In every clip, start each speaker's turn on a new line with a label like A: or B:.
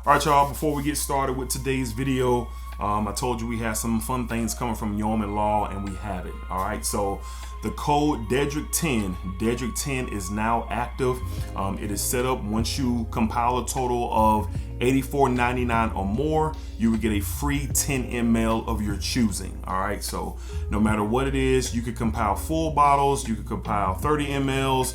A: All right, y'all, before we get started with today's video, I told you we had some fun things coming from Yeoman Law, and we have it. All right, so the code Dedrick10 is now active. It is set up once you compile a total of $84.99 or more, you would get a free 10 ml of your choosing. All right, so no matter what it is, you could compile full bottles, you could compile 30 mls,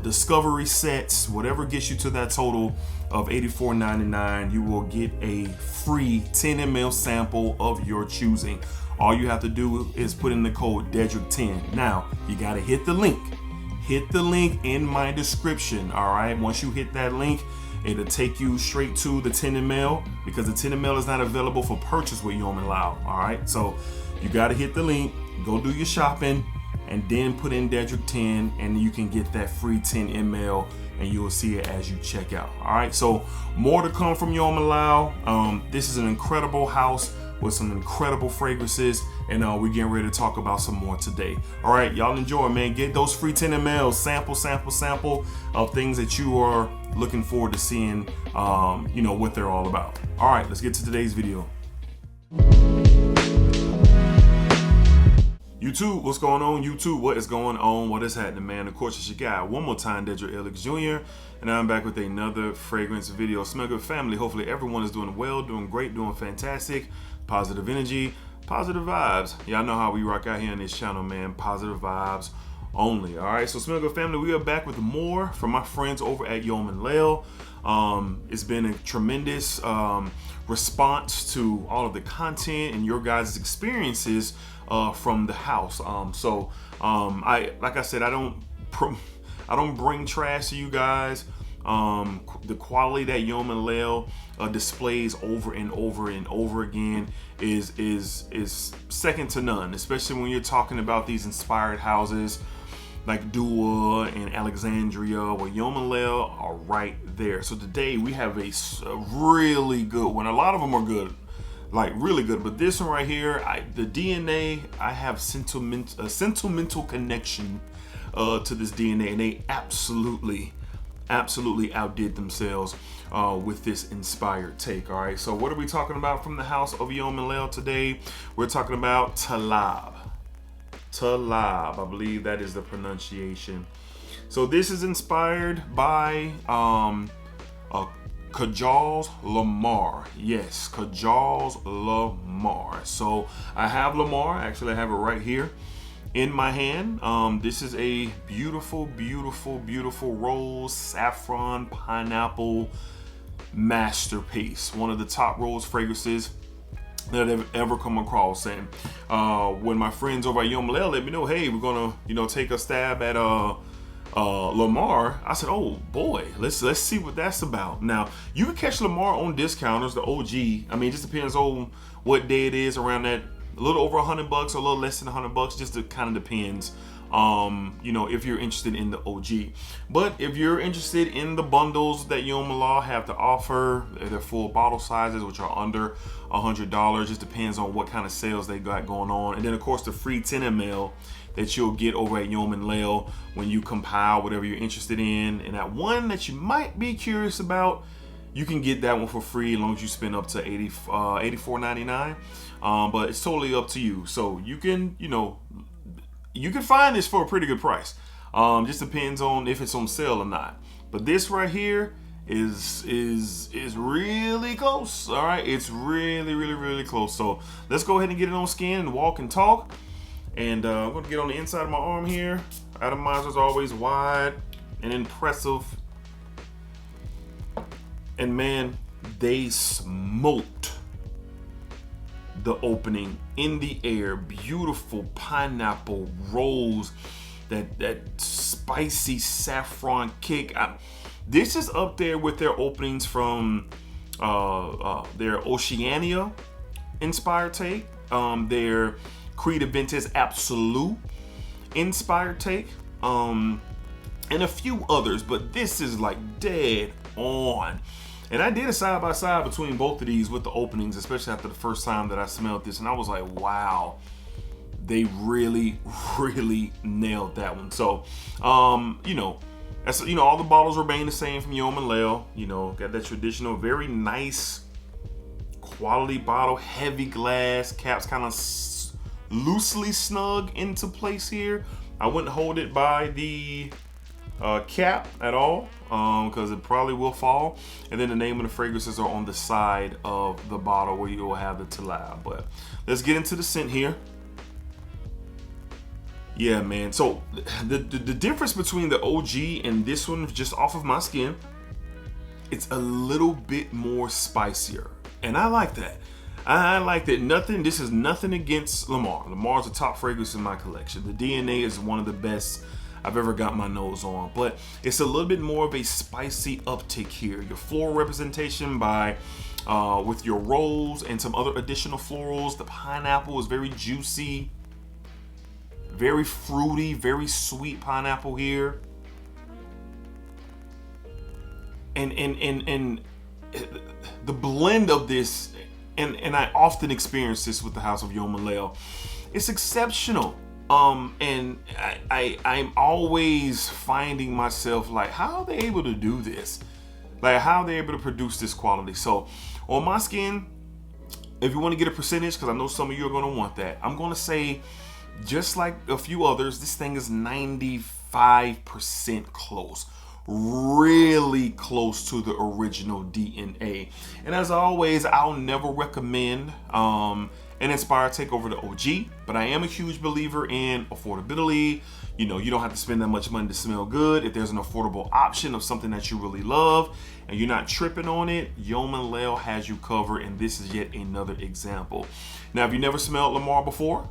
A: discovery sets, whatever gets you to that total of $84.99, you will get a free 10 ml sample of your choosing. All you have to do is put in the code Dedrick10. Now, you gotta hit the link. Hit the link in my description, all right? Once you hit that link, it'll take you straight to the 10 ml because the 10 ml is not available for purchase with Yeoman Law, all right? So you gotta hit the link, go do your shopping, and then put in Dedrick10, and you can get that free 10 ml, and you will see it as you check out. All right, so more to come from Yeoman Law. This is an incredible house with some incredible fragrances, and we're getting ready to talk about some more today. All right, y'all enjoy, man. Get those free 10 ml sample of things that you are looking forward to seeing, you know, what they're all about. All right, let's get to today's video. YouTube, what's going on? YouTube, what is going on? What is happening, man? Of course, it's your guy, one more time, DEDRICKHJR, and I'm back with another fragrance video. Smell good, family. Hopefully everyone is doing well, doing great, doing fantastic. Positive energy, positive vibes. Y'all know how we rock out here on this channel, man. Positive vibes only. All right, so Smell good, family, we are back with more from my friends over at Yeoman Layl. It's been a tremendous response to all of the content and your guys' experiences from the house. Like I said, I don't bring trash to you guys. The quality that Yeoman Layl displays over and over and over again is second to none, especially when you're talking about these inspired houses like Dua and Alexandria, where Yeoman Layl are right there. So today we have a really good one. A lot of them are good, like really good, but this one right here, the DNA, I have a sentimental connection to this DNA, and they absolutely outdid themselves with this inspired take. All right, so what are we talking about from the house of Yeoman Layl today? We're talking about Taa'Laab. Taa'Laab, I believe that is the pronunciation. So this is inspired by Kajal Lamar. Yes, Kajal Lamar. So I have Lamar, actually I have it right here in my hand. This is a beautiful rose, saffron, pineapple masterpiece. One of the top rose fragrances that I've ever come across. And when my friends over at Yeoman Layl let me know, hey, we're gonna, you know, take a stab at Lamar, I said, oh boy, let's see what that's about. Now, you can catch Lamar on discounters, the OG. I mean, it just depends on what day it is, around that, a little over $100 or a little less than $100, just it kind of depends, you know, if you're interested in the OG. But if you're interested in the bundles that Yeoman Law have to offer, they're full bottle sizes, which are under $100. Just depends on what kind of sales they got going on. And then of course the free 10 ml that you'll get over at Yeoman Layl when you compile whatever you're interested in. And that one that you might be curious about, you can get that one for free as long as you spend up to $84.99. But it's totally up to you. So you can, you know, you can find this for a pretty good price. Just depends on if it's on sale or not. But this right here is really close. All right, it's really close. So let's go ahead and get it on skin and walk and talk. And I'm gonna get on the inside of my arm here. Atomizer's always wide and impressive. And man, they smoked the opening in the air. Beautiful pineapple, rose, that spicy saffron kick. This is up there with their openings from their Oceania inspired take, their Creed Aventus Absolute inspired take, and a few others, but this is like dead on. And I did a side by side between both of these with the openings, especially after the first time that I smelled this, and I was like, wow, they really nailed that one. So, you know, That's, you know, all the bottles remain the same from Yom and Layl. You know, got that traditional, very nice quality bottle, heavy glass, caps kind of loosely snug into place here. I wouldn't hold it by the cap at all because it probably will fall. And then the name of the fragrances are on the side of the bottle where you will have the Taa'Laab. But let's get into the scent here. Yeah, man. So the difference between the OG and this one, just off of my skin, it's a little bit more spicier. And I like that. I like that. This is nothing against Lamar. Lamar's a top fragrance in my collection. The DNA is one of the best I've ever got my nose on, but it's a little bit more of a spicy uptick here. Your floral representation with your rose and some other additional florals. The pineapple is very juicy, very fruity, very sweet pineapple here. And the blend of this, and I often experience this with the House of Yom and Layl, it's exceptional. And I'm always finding myself like, how are they able to do this? Like, how are they able to produce this quality? So on my skin, if you want to get a percentage, because I know some of you are going to want that, I'm going to say, just like a few others, this thing is 95% close. Really close to the original DNA. And as always, I'll never recommend an Inspired take over the OG, but I am a huge believer in affordability. You know, you don't have to spend that much money to smell good. If there's an affordable option of something that you really love and you're not tripping on it, Yom and Layl has you covered, and this is yet another example. Now, if you never smelled Lamar before,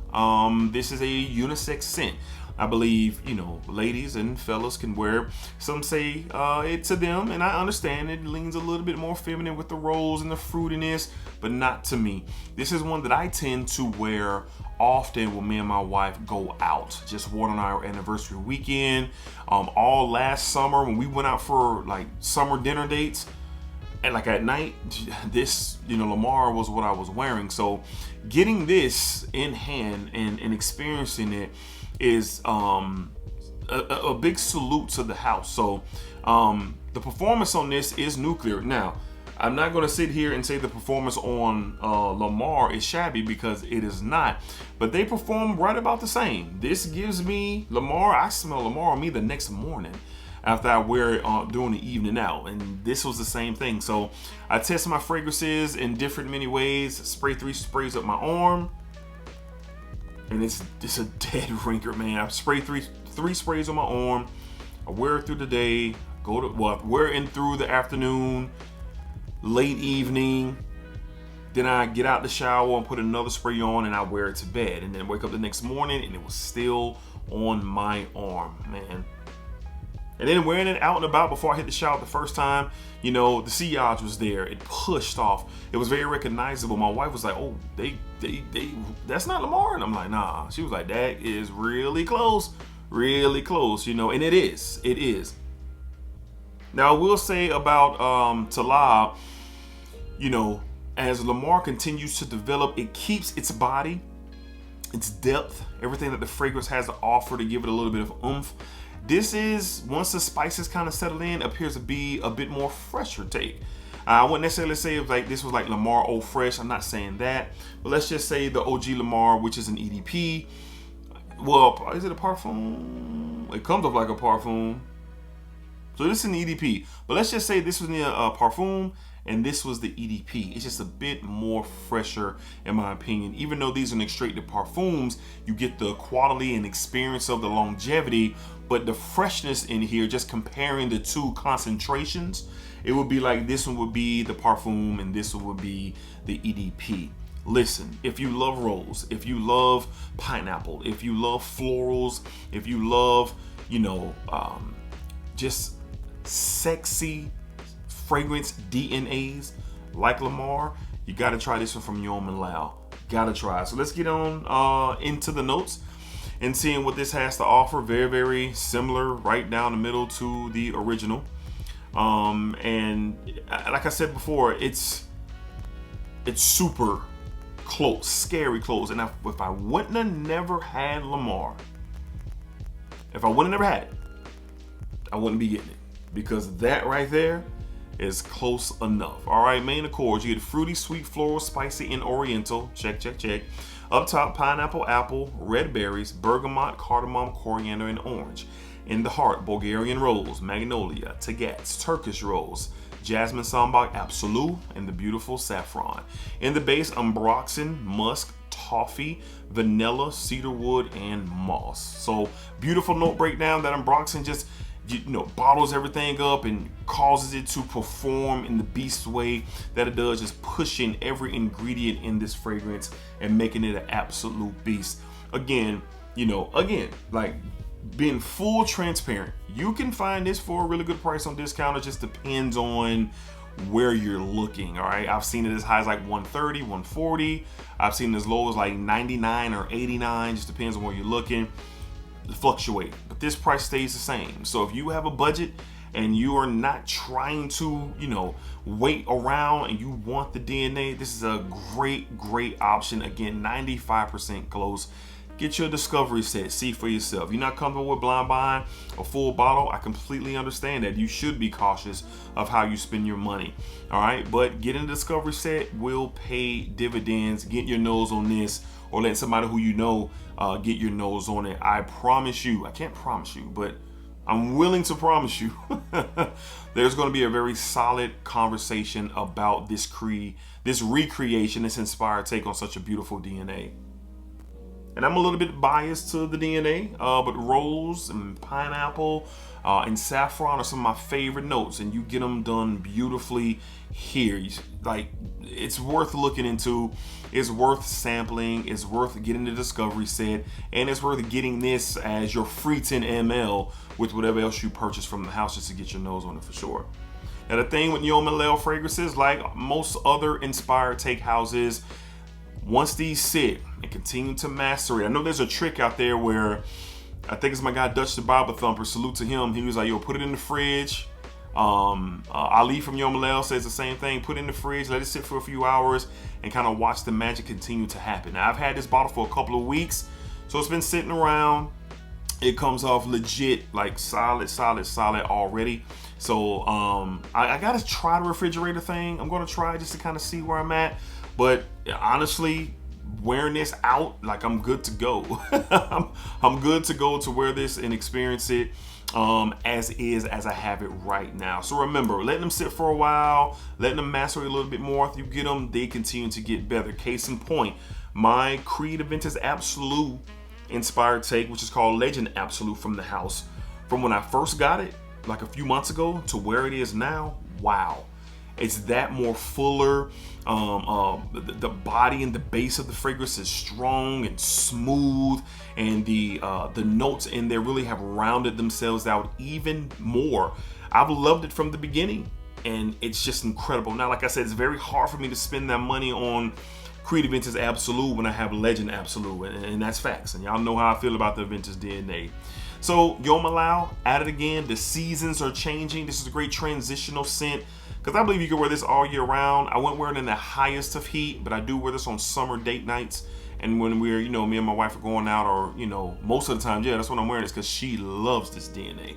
A: this is a unisex scent. I believe, you know, ladies and fellas can wear. Some say it to them, and I understand it leans a little bit more feminine with the rose and the fruitiness, but not to me. This is one that I tend to wear often when me and my wife go out. Just wore on our anniversary weekend. All last summer when we went out for like summer dinner dates, and like at night, this, you know, Lamar was what I was wearing. So getting this in hand and experiencing it is a big salute to the house. So the performance on this is nuclear. Now, I'm not going to sit here and say the performance on Lamar is shabby, because it is not, but they perform right about the same. This gives me Lamar. I smell Lamar on me the next morning after I wear it during the evening out, and this was the same thing. So I test my fragrances in many ways. Spray 3 sprays up my arm, and it's a dead ringer, man. I spray three sprays on my arm. I wear it through the day, wear it through the afternoon, late evening. Then I get out the shower and put another spray on, and I wear it to bed, and then wake up the next morning and it was still on my arm, man. And then wearing it out and about before I hit the shower the first time, you know, the sillage was there. It pushed off. It was very recognizable. My wife was like, "Oh, that's not Lamar." And I'm like, "Nah." She was like, "That is really close, you know," and it is. Now, I will say about Taa'Laab, you know, as Lamar continues to develop, it keeps its body, its depth, everything that the fragrance has to offer to give it a little bit of oomph. This is, once the spices kind of settle in, appears to be a bit more fresher take. I wouldn't necessarily say like this was like Lamar Eau Fresh. I'm not saying that, but let's just say the OG Lamar, which is an EDP. Well, is it a parfum? It comes up like a parfum. So this is an EDP, but let's just say this was near a parfum and this was the EDP. It's just a bit more fresher in my opinion. Even though these are extracted parfums, you get the quality and experience of the longevity, but the freshness in here, just comparing the two concentrations, it would be like this one would be the parfum and this one would be the EDP. Listen, if you love rose, if you love pineapple, if you love florals, if you love, you know, just sexy fragrance DNAs like Lamar, you got to try this one from Yom and Layl. Got to try. So let's get on into the notes and seeing what this has to offer. Very, very similar, right down the middle to the original. And like I said before, it's super close, scary close. And if I wouldn't have never had Lamar, if I wouldn't have never had it, I wouldn't be getting it, because that right there is close enough. All right, main accords, you get fruity, sweet, floral, spicy, and oriental. Check, check, check. Up top, pineapple, apple, red berries, bergamot, cardamom, coriander, and orange. In the heart, Bulgarian rose, magnolia, tagats, Turkish rose, jasmine, sambac, absolute, and the beautiful saffron. In the base, ambroxan, musk, toffee, vanilla, cedarwood, and moss. So beautiful note breakdown. That ambroxan just, bottles everything up and causes it to perform in the beast way that it does, just pushing every ingredient in this fragrance and making it an absolute beast. Again, like being full transparent, you can find this for a really good price on discount. It just depends on where you're looking. All right, I've seen it as high as like 130, 140. I've seen it as low as like 99 or 89. Just depends on where you're looking. Fluctuate, but this price stays the same. So if you have a budget and you are not trying to wait around and you want the DNA, this is a great option. Again, 95% close. Get your discovery set, see for yourself. You're not comfortable with blind buying a full bottle, I completely understand that. You should be cautious of how you spend your money. All right, but getting a discovery set will pay dividends. Get your nose on this, or let somebody who get your nose on it. I promise you, I can't promise you, but I'm willing to promise you there's going to be a very solid conversation about this recreation, this inspired take on such a beautiful DNA. And I'm a little bit biased to the DNA, but rose and pineapple and saffron are some of my favorite notes, and you get them done beautifully here. It's worth looking into, it's worth sampling, it's worth getting the discovery set, and it's worth getting this as your free 10 ml with whatever else you purchase from the house, just to get your nose on it for sure. Now the thing with Layl fragrances, like most other inspired take houses, once these sit and continue to master it, I know there's a trick out there where, I think it's my guy Dutch the Bible Thumper, salute to him, he was like, yo, put it in the fridge. Ali from Layl says the same thing, put it in the fridge, let it sit for a few hours, and kind of watch the magic continue to happen. Now I've had this bottle for a couple of weeks, so it's been sitting around. It comes off legit, like solid already. So I gotta try the refrigerator thing. I'm gonna try just to kind of see where I'm at. But honestly, wearing this out, like, I'm good to go. I'm good to go to wear this and experience it as I have it right now. So remember, letting them sit for a while, letting them macerate a little bit more. If you get them, they continue to get better. Case in point, my Creed Aventus Absolute inspired take, which is called Legend Absolute from the house, from when I first got it like a few months ago to where it is now, wow. It's that more fuller. The body and the base of the fragrance is strong and smooth, and the notes in there really have rounded themselves out even more. I've loved it from the beginning, and it's just incredible. Now, like I said, it's very hard for me to spend that money on Creed Aventus Absolute when I have Legend Absolute, and that's facts. And y'all know how I feel about the Aventus DNA. So Layl, at it again. The seasons are changing. This is a great transitional scent, because I believe you can wear this all year round. I wouldn't wear it in the highest of heat, but I do wear this on summer date nights. And when we're, me and my wife are going out, or, most of the time, yeah, that's when I'm wearing this, because she loves this DNA.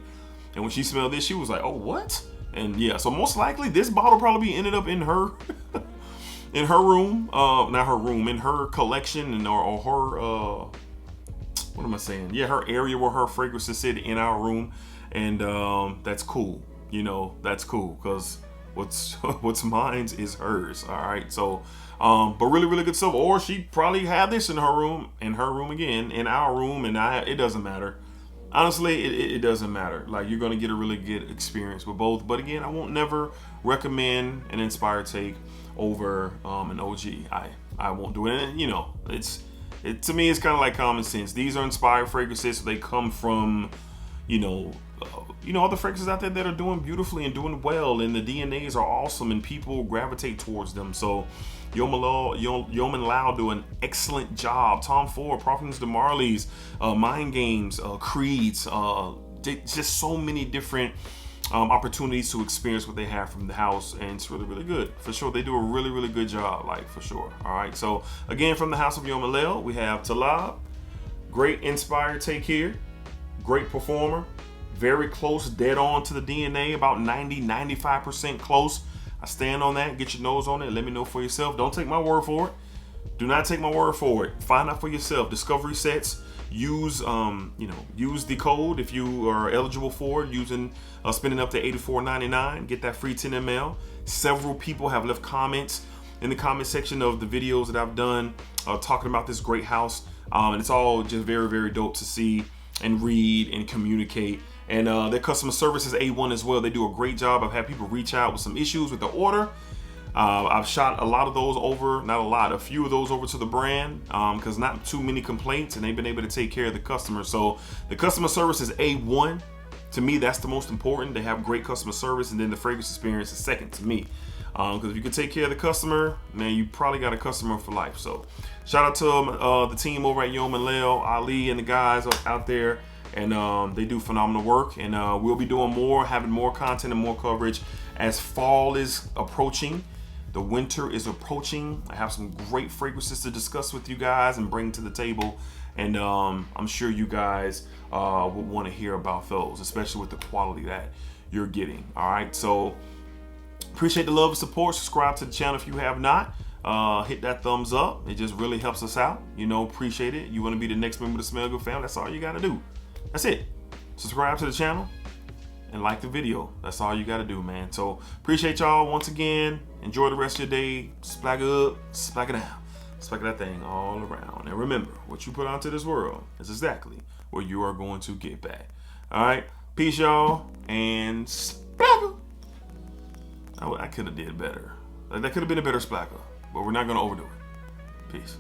A: And when she smelled this, she was like, oh, what? And yeah, so most likely this bottle probably ended up in her, in her room, not her room, in her collection, and or her, what am I saying? Yeah, her area where her fragrances sit in our room. And that's cool. That's cool, because what's mine is hers. All right, so but really good stuff. Or she probably had this in her room again, in our room, and it doesn't matter. Honestly, it doesn't matter. Like, you're gonna get a really good experience with both. But again, I won't never recommend an inspired take over an OG. I won't do it. And to me, it's kind of like common sense. These are inspired fragrances, so they come from other fragrances out there that are doing beautifully and doing well, and the DNAs are awesome, and people gravitate towards them. So Layl do an excellent job. Tom Ford, Parfums de Marly's, Mind Games, Creeds, just so many different opportunities to experience what they have from the house, and it's really good. For sure, they do a really good job, like, for sure. All right, so again, from the house of Layl, we have Taa'Laab. Great inspired take here, great performer, very close, dead on to the DNA, about 90-95% close. I stand on that. Get your nose on it. Let me know for yourself. Don't take my word for it. Do not take my word for it. Find out for yourself. Discovery sets. Use use the code if you are eligible for it, using spending up to $84.99. Get that free 10 ml. Several people have left comments in the comment section of the videos that I've done talking about this great house, and it's all just very, very dope to see and read and communicate. And their customer service is A1 as well. They do a great job. I've had people reach out with some issues with the order. I've shot a lot of those over, not a lot, a few of those over to the brand, because not too many complaints, and they've been able to take care of the customer. So the customer service is A1. To me, that's the most important. They have great customer service, and then the fragrance experience is second to me. Because if you can take care of the customer, man, you probably got a customer for life. So shout out to the team over at Yom and Layl, Ali, and the guys out there. And they do phenomenal work. And we'll be doing more, having more content and more coverage as fall is approaching. The winter is approaching. I have some great fragrances to discuss with you guys and bring to the table. And I'm sure you guys would want to hear about those, especially with the quality that you're getting. All right. So appreciate the love and support. Subscribe to the channel if you have not. Hit that thumbs up. It just really helps us out. Appreciate it. You want to be the next member of the Smell Good family? That's all you got to do. That's it. Subscribe to the channel and like the video. That's all you got to do, man. So appreciate y'all once again. Enjoy the rest of your day. Splack up, splack it down. Splack that thing all around. And remember, what you put onto this world is exactly what you are going to get back. All right. Peace, y'all. And splacker. I could have did better. That could have been a better splacker, but we're not going to overdo it. Peace.